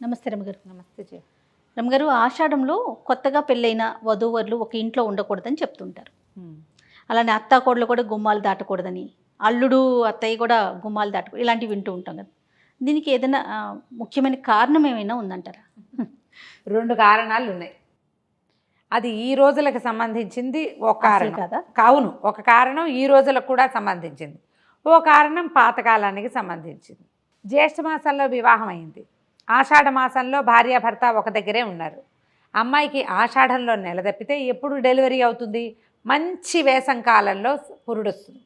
నమస్తే రమగారు. నమస్తే జీ. రమగారు, ఆషాఢంలో కొత్తగా పెళ్ళైన వధూవరులు ఒక ఇంట్లో ఉండకూడదని చెప్తుంటారు. అలానే అత్తాకోడలు కూడా గుమ్మాలు దాటకూడదని, అల్లుడు అత్తయ్య కూడా గుమ్మాలు దాటకూడదు, ఇలాంటివి వింటూ ఉంటాం కదా. దీనికి ఏదైనా ముఖ్యమైన కారణం ఏమైనా ఉందంటారా? 2 కారణాలు ఉన్నాయి. అది ఈ రోజులకు సంబంధించింది ఒక కారణం కదా. కావును, ఒక కారణం ఈ రోజులకు కూడా సంబంధించింది, ఓ కారణం పాతకాలానికి సంబంధించింది. జ్యేష్ఠ మాసంలో వివాహం అయింది, ఆషాఢ మాసంలో భార్యాభర్త ఒక దగ్గరే ఉన్నారు. అమ్మాయికి ఆషాఢంలో నెల తప్పితే ఎప్పుడు డెలివరీ అవుతుంది? మంచి వేసం కాలంలో పురుడు వస్తుంది.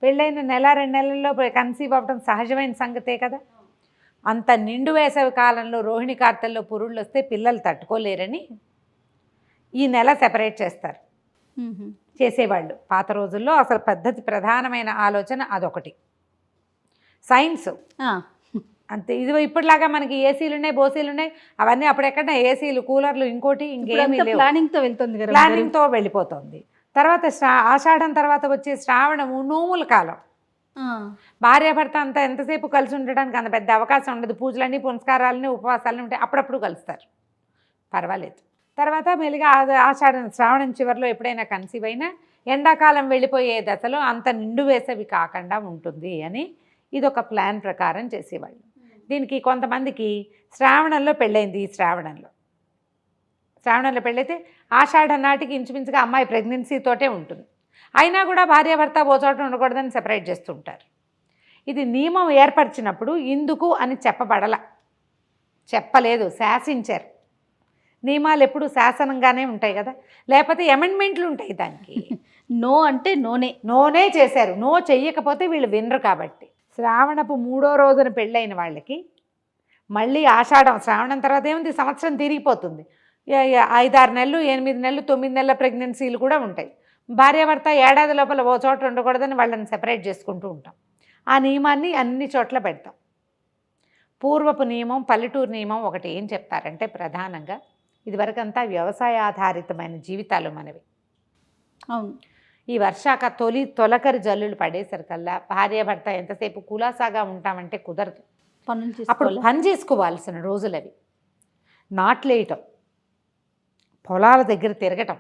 పెళ్ళైన నెల 2 నెలల్లో కన్సీవ్ అవ్వడం సహజమైన సంగతే కదా. అంత నిండు వేసవి కాలంలో రోహిణి కార్తెల్లో పురుళ్ళు వస్తే పిల్లలు తట్టుకోలేరని ఈ నెల సెపరేట్ చేస్తారు చేసేవాళ్ళు. పాత రోజుల్లో అసలు పద్ధతి, ప్రధానమైన ఆలోచన అదొకటి. సైన్స్ అంతే. ఇది ఇప్పటిలాగా మనకి ఏసీలు ఉన్నాయి, బోసీలు ఉన్నాయి, అవన్నీ అప్పుడెక్కడ ఏసీలు, కూలర్లు, ఇంకోటి ఇంకేమీ లేవు. ప్లానింగ్తో వెళ్తుంది కదా, ప్లానింగ్తో వెళ్ళిపోతుంది. తర్వాత ఆషాఢం తర్వాత వచ్చే శ్రావణము నోముల కాలం. భార్యాభర్త అంతా ఎంతసేపు కలిసి ఉండడానికి అంత పెద్ద అవకాశం ఉండదు. పూజలన్నీ, పునస్కారాలని, ఉపవాసాలని ఉంటాయి, అప్పుడప్పుడు కలుస్తారు, పర్వాలేదు. తర్వాత మెల్లిగా ఆషాఢం, శ్రావణం చివరిలో ఎప్పుడైనా కన్సీవ్ అయినా ఎండాకాలం వెళ్ళిపోయే దశలో అంత నిండు వేసవి కాకుండా ఉంటుంది అని ఇదొక ప్లాన్ ప్రకారం చేసేవాళ్ళు. దీనికి కొంతమందికి శ్రావణంలో పెళ్ళైంది. ఈ శ్రావణంలో పెళ్ళైతే ఆషాఢం నాటికి ఇంచుమించుగా అమ్మాయి ప్రెగ్నెన్సీతోటే ఉంటుంది. అయినా కూడా భార్యాభర్త ఓ చోట ఉండకూడదని సెపరేట్ చేస్తుంటారు. ఇది నియమం ఏర్పరిచినప్పుడు ఇందుకు అని చెప్పలేదు, శాసించారు. నియమాలు ఎప్పుడు శాసనంగానే ఉంటాయి కదా, లేకపోతే అమెండ్మెంట్లు ఉంటాయి దానికి. నో అంటే నోనే చేశారు. నో చెయ్యకపోతే వీళ్ళు వినరు. కాబట్టి శ్రావణపు 3వ రోజున పెళ్ళైన వాళ్ళకి మళ్ళీ ఆషాఢం, శ్రావణం తర్వాత ఏముంది, సంవత్సరం తిరిగిపోతుంది. 5-6 నెలలు, 8 నెలలు, 9 నెలల ప్రెగ్నెన్సీలు కూడా ఉంటాయి. భార్యాభర్త ఏడాది లోపల ఓ చోట ఉండకూడదని వాళ్ళని సెపరేట్ చేసుకుంటూ ఉంటాం. ఆ నియమాన్ని అన్ని చోట్ల పెడతాం. పూర్వపు నియమం, పల్లెటూరు నియమం ఒకటి ఏం చెప్తారంటే, ప్రధానంగా ఇదివరకంతా వ్యవసాయ ఆధారితమైన జీవితాలు మనవి. అవును. ఈ తొలకరి జల్లులు పడేసరికల్లా భార్యాభర్త ఎంతసేపు కులాసాగా ఉంటామంటే కుదరదు. అప్పుడు పని చేసుకోవాల్సిన రోజులు అవి. నాట్లేయటం, పొలాల దగ్గర తిరగటం,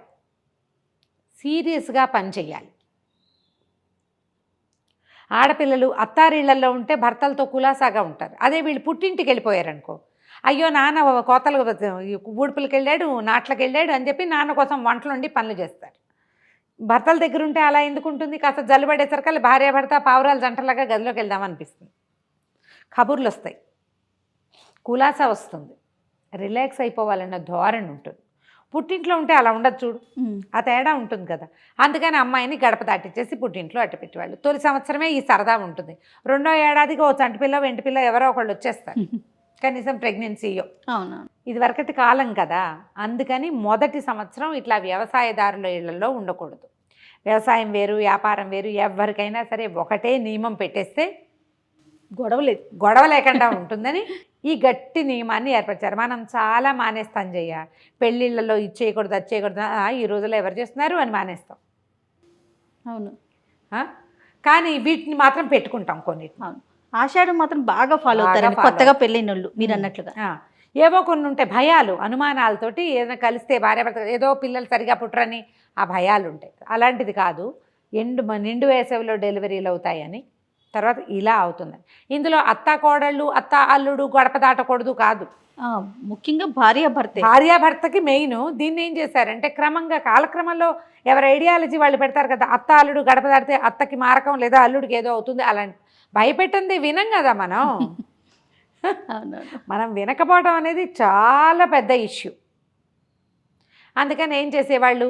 సీరియస్గా పని చెయ్యాలి. ఆడపిల్లలు అత్తారిళ్లలో ఉంటే భర్తలతో కులాసాగా ఉంటారు. అదే వీళ్ళు పుట్టింటికి వెళ్ళిపోయారనుకో, అయ్యో నాన్న కోతలు ఊడుపులకు వెళ్ళాడు, నాట్లకు వెళ్ళాడు అని చెప్పి నాన్న కోసం వంటలు వండి పనులు చేస్తారు. భర్తల దగ్గర ఉంటే అలా ఎందుకు ఉంటుంది? కాస్త జల్లుబడేసరికల్లా భార్యాభర్త పావురాల జంటలాగా గదిలోకి వెళ్దామనిపిస్తుంది. కబుర్లు వస్తాయి, కులాసా వస్తుంది, రిలాక్స్ అయిపోవాలన్న ధోరణి ఉంటుంది. పుట్టింట్లో ఉంటే అలా ఉండదు చూడు, ఆ తేడా ఉంటుంది కదా. అందుకని అమ్మాయిని గడప దాటిచ్చేసి పుట్టింట్లో అట్టపెట్టేవాళ్ళు. తొలి సంవత్సరమే ఈ సరదా ఉంటుంది. 2వ ఏడాదికి ఓ చంటిపిల్ల, వెంటిపిల్ల ఎవరో ఒకళ్ళు వచ్చేస్తారు, కనీసం ప్రెగ్నెన్సీయో. అవునా, ఇది వరకటి కాలం కదా. అందుకని మొదటి సంవత్సరం ఇట్లా వ్యవసాయదారుల ఇళ్లలో ఉండకూడదు. వ్యవసాయం వేరు, వ్యాపారం వేరు. ఎవరికైనా సరే ఒకటే నియమం పెట్టేస్తే గొడవ లేకుండా ఉంటుందని ఈ గట్టి నియమాన్ని ఏర్పరిచారు. మనం చాలా మానేస్తాం చెయ్య, పెళ్ళిళ్ళలో ఇది చేయకూడదు, అది చేయకూడదు, ఈ రోజుల్లో ఎవరు చేస్తున్నారు అని మానేస్తాం. అవును. కానీ వీటిని మాత్రం పెట్టుకుంటాం కొన్నిటిని. అవును. ఆషాఢం మాత్రం బాగా ఫాలో అవుతారు కొత్తగా పెళ్ళైన వాళ్ళు, మీరు అన్నట్లుగా. ఏవో కొన్ని ఉంటాయి భయాలు, అనుమానాలతోటి. ఏదైనా కలిస్తే భార్యాభర్త ఏదో పిల్లలు సరిగా పుట్టరని ఆ భయాలు ఉంటాయి. అలాంటిది కాదు. నిండు వేసవిలో డెలివరీలు అవుతాయని, తర్వాత ఇలా అవుతుందని. ఇందులో అత్త కోడళ్ళు, అత్త అల్లుడు గడప దాటకూడదు కాదు, ముఖ్యంగా భార్యాభర్తకి మెయిన్. దీన్ని ఏం చేశారంటే క్రమంగా కాలక్రమంలో ఎవరి ఐడియాలజీ వాళ్ళు పెడతారు కదా. అత్త అల్లుడు గడప దాటితే అత్తకి మారకం లేదా అల్లుడికి ఏదో అవుతుంది, అలాంటి భయపెట్టింది వినం కదా మనం. మనం వినకపోవడం అనేది చాలా పెద్ద ఇష్యూ. అందుకని ఏం చేసేవాళ్ళు,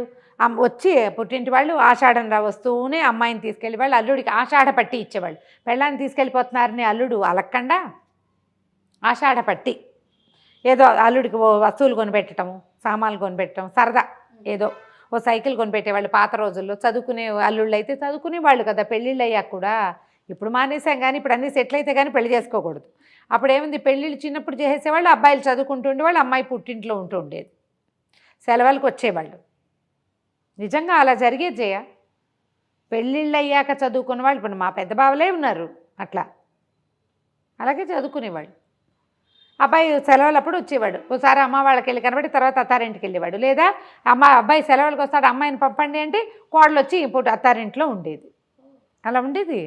వచ్చి పుట్టింటి వాళ్ళు ఆషాఢం వస్తూనే అమ్మాయిని తీసుకెళ్ళి వాళ్ళు అల్లుడికి ఆషాఢ పట్టి ఇచ్చేవాళ్ళు. పెళ్ళాన్ని తీసుకెళ్ళిపోతున్నారని అల్లుడు అలక్కండా ఆషాఢ పట్టి ఏదో అల్లుడికి ఓ వస్తువులు కొనిపెట్టడము, సామాన్లు కొనిపెట్టడం, సరదా ఏదో ఓ సైకిల్ కొనిపెట్టేవాళ్ళు. పాత రోజుల్లో చదువుకునే అల్లుళ్ళు అయితే చదువుకునేవాళ్ళు కదా. పెళ్ళిళ్ళు అయ్యాక కూడా, ఇప్పుడు మానేసాం కానీ ఇప్పుడు అన్నీ సెటిల్ అయితే కానీ పెళ్లి చేసుకోకూడదు. అప్పుడు ఏముంది, పెళ్ళిళ్ళు చిన్నప్పుడు చేసేవాళ్ళు, అబ్బాయిలు చదువుకుంటూ ఉండేవాళ్ళు, అమ్మాయి పుట్టింట్లో ఉంటూ ఉండేది, సెలవులకు వచ్చేవాళ్ళు. నిజంగా అలా జరిగేది జయ. పెళ్ళిళ్ళు అయ్యాక చదువుకునే వాళ్ళు, ఇప్పుడు మా పెద్ద బావలే ఉన్నారు అట్లా, అలాగే చదువుకునేవాళ్ళు. అబ్బాయి సెలవులప్పుడు వచ్చేవాడు. ఒకసారి అమ్మ వాళ్ళకి వెళ్ళి కనబడి తర్వాత అత్తారింటికి వెళ్ళేవాడు. లేదా అబ్బాయి సెలవులకు వస్తాడు, అమ్మాయిని పంపండి అంటే కోడలు వచ్చి ఇప్పుడు అత్తారింట్లో ఉండేది. అలా ఉండేది.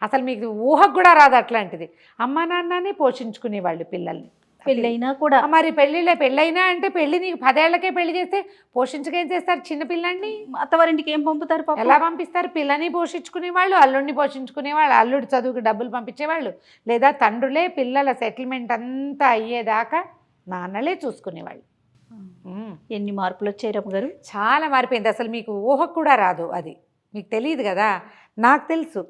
అసలు మీకు ఊహకు కూడా రాదు అట్లాంటిది. అమ్మ నాన్నని పోషించుకునేవాళ్ళు పిల్లల్ని. పెళ్ళైనా కూడా మరి పెళ్ళైనా అంటే పెళ్ళి నీకు 10 ఏళ్లకే పెళ్లి చేస్తే పోషించకేం చేస్తారు చిన్నపిల్లాన్ని? అత్తవారింటికి ఏం పంపుతారు పాపం? ఎలా పంపిస్తారు? పిల్లని పోషించుకునేవాళ్ళు, అల్లుడిని పోషించుకునేవాళ్ళు, అల్లుడి చదువుకి డబ్బులు పంపించేవాళ్ళు, లేదా తండ్రులే పిల్లల సెటిల్మెంట్ అంతా అయ్యేదాకా నాన్నలే చూసుకునేవాళ్ళు. ఎన్ని మార్పులు వచ్చాయి రమ్మగారు? చాలా మారిపోయింది. అసలు మీకు ఊహకు కూడా రాదు. అది మీకు తెలియదు కదా. నాకు తెలుసు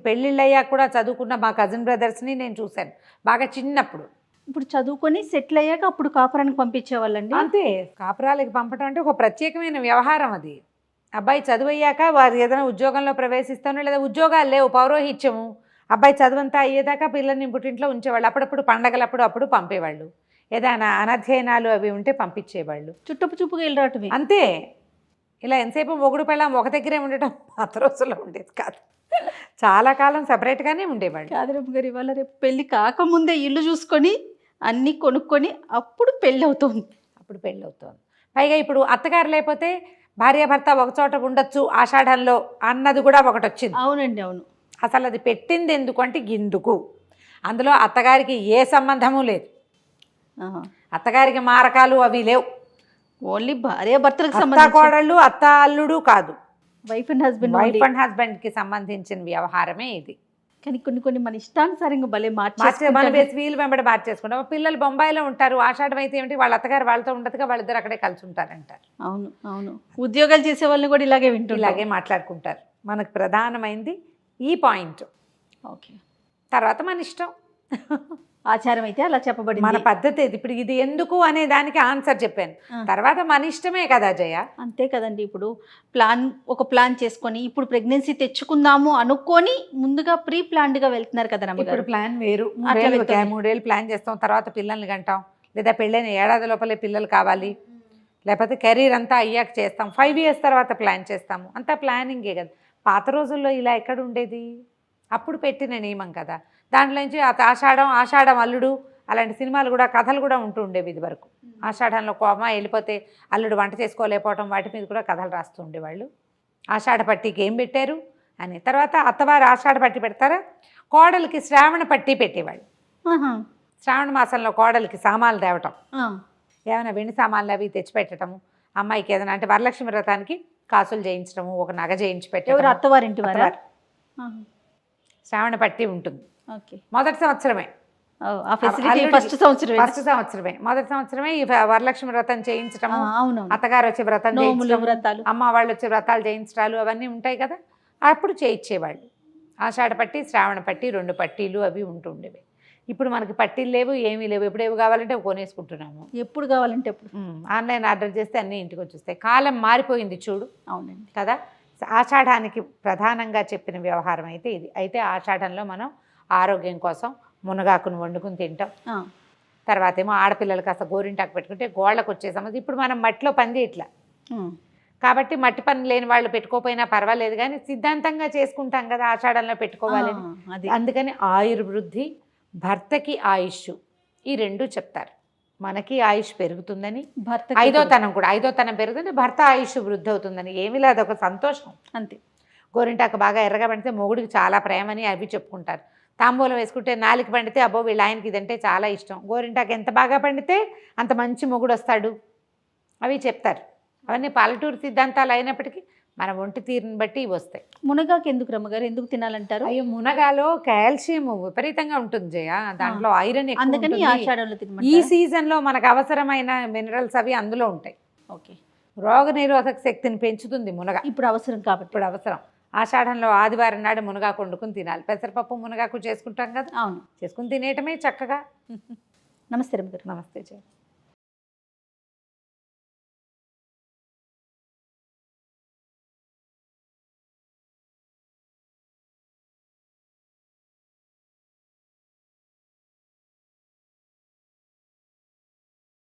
పెళ్ళిళ్ళు అయ్యాక కూడా చదువుకున్న మా కజిన్ బ్రదర్స్ని నేను చూశాను బాగా చిన్నప్పుడు. ఇప్పుడు చదువుకొని సెటిల్ అయ్యాక అప్పుడు కాపురానికి పంపించేవాళ్ళండి. అంతే. కాపురాలకి పంపడం అంటే ఒక ప్రత్యేకమైన వ్యవహారం అది. అబ్బాయి చదువు అయ్యాక వారు ఏదైనా ఉద్యోగంలో ప్రవేశిస్తాను, లేదా ఉద్యోగాలు లేవు, పౌరోహిత్యము, అబ్బాయి చదువంతా అయ్యేదాకా పిల్లల్ని పుట్టింట్లో ఉంచేవాళ్ళు. అప్పుడప్పుడు పండగలప్పుడు అప్పుడు పంపేవాళ్ళు. ఏదైనా అనధ్యయనాలు అవి ఉంటే పంపించేవాళ్ళు. చూపుగా వెళ్ళి రావటమే. అంతే. ఇలా ఎంతసేపు మొగుడు పెళ్ళాం ఒక దగ్గరే ఉండటం పాత రోజుల్లో ఉండేది కాదు. చాలా కాలం సపరేట్గానే ఉండేవాళ్ళు. కాదరమ్మ గారు, ఇవాళ రేపు పెళ్ళి కాకముందే ఇల్లు చూసుకొని అన్నీ కొనుక్కొని అప్పుడు పెళ్ళి అవుతుంది. పైగా ఇప్పుడు అత్తగారు లేకపోతే భార్యాభర్త ఒక చోట ఉండొచ్చు ఆషాఢంలో అన్నది కూడా ఒకటి వచ్చింది. అవునండి, అవును. అసలు అది పెట్టింది ఎందుకు అంటే ఇందుకు. అందులో అత్తగారికి ఏ సంబంధము లేదు. అత్తగారికి మారకాలు అవి లేవు. ఓన్లీ భార్యాభర్తలకు అత్త సంబంధించి కోడళ్ళు, అత్త అల్లుడు కాదు. వైఫ్ అండ్ హస్బెండ్కి సంబంధించిన వ్యవహారమే ఇది. కానీ కొన్ని మన ఇష్టానుసారంగా భలే మన వీలు వెంబడి మార్చేసుకుంటాం. పిల్లలు బొంబాయిలో ఉంటారు, ఆషాఢం అయితే ఏమిటి వాళ్ళ అత్తగారు వాళ్ళతో ఉండదుగా, వాళ్ళిద్దరు అక్కడే కలిసి ఉంటారంటారు. అవును, అవును. ఉద్యోగాలు చేసే వాళ్ళని కూడా ఇలాగే మాట్లాడుకుంటారు. మనకు ప్రధానమైంది ఈ పాయింట్. ఓకే. తర్వాత మన ఇష్టం. ఆచారం అయితే అలా చెప్పబడింది, మన పద్ధతి. ఇప్పుడు ఇది ఎందుకు అనే దానికి ఆన్సర్ చెప్పాను. తర్వాత మన ఇష్టమే కదా జయ. అంతే కదండి. ఇప్పుడు ఒక ప్లాన్ చేసుకొని ఇప్పుడు ప్రెగ్నెన్సీ తెచ్చుకుందాము అనుకొని ముందుగా ప్రీ ప్లాన్డ్గా వెళ్తున్నారు కదా రమ్మగారు. ఇప్పుడు ప్లాన్ వేరు. 3 ఏళ్ళు ప్లాన్ చేస్తాం, తర్వాత పిల్లల్ని కంటాం, లేదా పెళ్ళైన ఏడాది లోపలే పిల్లలు కావాలి, లేకపోతే కెరీర్ అంతా అయ్యాక చేస్తాం, 5 years తర్వాత ప్లాన్ చేస్తాము. అంతా ప్లానింగే కదా. పాత రోజుల్లో ఇలా ఎక్కడ ఉండేది? అప్పుడు పెట్టిన నియమం కదా. దాంట్లో నుంచి ఆషాఢం అల్లుడు అలాంటి సినిమాలు కూడా, కథలు కూడా ఉంటూ ఉండేవి ఇది వరకు. ఆషాఢంలో కోమ వెళ్ళిపోతే అల్లుడు వంట చేసుకోలేకపోవడం, వాటి మీద కూడా కథలు రాస్తూ ఉండేవాళ్ళు. ఆషాఢ పట్టికి ఏం పెట్టారు అని. తర్వాత అత్తవారు ఆషాఢ పట్టి పెడతారా, కోడలికి శ్రావణ పట్టి పెట్టేవాళ్ళు. శ్రావణ మాసంలో కోడలికి సామాన్లు తేవటం, ఏమైనా వెండి సామాన్లు అవి తెచ్చిపెట్టడము, అమ్మాయికి ఏదైనా అంటే వరలక్ష్మి వ్రతానికి కాసులు చేయించడము, ఒక నగ చేయించి పెట్టడం. అత్తవారింటి వారు శ్రావణ పట్టి ఉంటుంది. ఓకే. మొదటి సంవత్సరమే, ఫస్ట్ సంవత్సరమే, మొదటి సంవత్సరమే ఈ వరలక్ష్మి వ్రతం చేయించడము, అత్తగారు వచ్చి వ్రతం వ్రతాలు, అమ్మ వాళ్ళు వచ్చి వ్రతాలు చేయించడాలు అవన్నీ ఉంటాయి కదా. అప్పుడు చేయించేవాళ్ళు. ఆషాఢ పట్టి, శ్రావణ పట్టి, 2 పట్టీలు అవి ఉంటుండేవి. ఇప్పుడు మనకి పట్టీలు లేవు, ఏమీ లేవు. ఎప్పుడు ఏవి కావాలంటే కొనేసుకుంటున్నాము. ఎప్పుడు కావాలంటే అప్పుడు ఆన్లైన్ ఆర్డర్ చేస్తే అన్నీ ఇంటికి వచ్చేస్తాయి. కాలం మారిపోయింది చూడు. అవునండి కదా. ఆషాఢానికి ప్రధానంగా చెప్పిన వ్యవహారం అయితే ఇది. అయితే ఆషాఢంలో మనం ఆరోగ్యం కోసం మునగాకును వండుకుని తింటాం. తర్వాత ఏమో ఆడపిల్లలు కాస్త గోరింటాకు పెట్టుకుంటే గోళ్ళకు వచ్చే సమస్య. ఇప్పుడు మనం మట్టిలో పని చేయట్లా కాబట్టి మట్టి పని లేని వాళ్ళు పెట్టుకోపోయినా పర్వాలేదు, కానీ సిద్ధాంతంగా చేసుకుంటాం కదా ఆషాఢంలో పెట్టుకోవాలని. అందుకని ఆయుర్వృద్ధి, భర్తకి ఆయుష్, ఈ 2 చెప్తారు. మనకి ఆయుష్ పెరుగుతుందని, భర్త 5వ తనం కూడా, 5వ తనం పెరుగుతుంది, భర్త ఆయుష్ వృద్ధి అవుతుందని. ఏమీ లేదు, ఒక సంతోషం అంతే. గోరింటాకు బాగా ఎర్రగా పండితే మొగుడికి చాలా ప్రేమని అవి చెప్పుకుంటారు. తాంబూలం వేసుకుంటే 4 పండితే అబ్బో వీళ్ళ ఆయనకి ఇదంటే చాలా ఇష్టం. గోరింటాకు ఎంత బాగా పండితే అంత మంచి మొగుడు వస్తాడు, అవి చెప్తారు. అవన్నీ పల్లెటూరు సిద్ధాంతాలు అయినప్పటికీ మన ఒంటి తీరుని బట్టి ఇవి వస్తాయి. మునగాకు ఎందుకు రమ్మగారు, ఎందుకు తినాలంటారు? అయ్యో, మునగాలో కాల్షియం విపరీతంగా ఉంటుంది జయ, దాంట్లో ఐరన్ ఎక్కువ ఉంటుంది. ఈ సీజన్లో మనకు అవసరమైన మినరల్స్ అవి అందులో ఉంటాయి. ఓకే. రోగనిరోధక శక్తిని పెంచుతుంది మునగ. ఇప్పుడు అవసరం కాబట్టి. ఇప్పుడు అవసరం. ఆషాఢంలో ఆదివారం నాడు మునగాకు వండుకుని తినాలి. పెసరపప్పు మునగాకు చేసుకుంటాం కదా, అవును, చేసుకుని తినేయటమే చక్కగా. నమస్తే రమ్మగారు. నమస్తే జయ.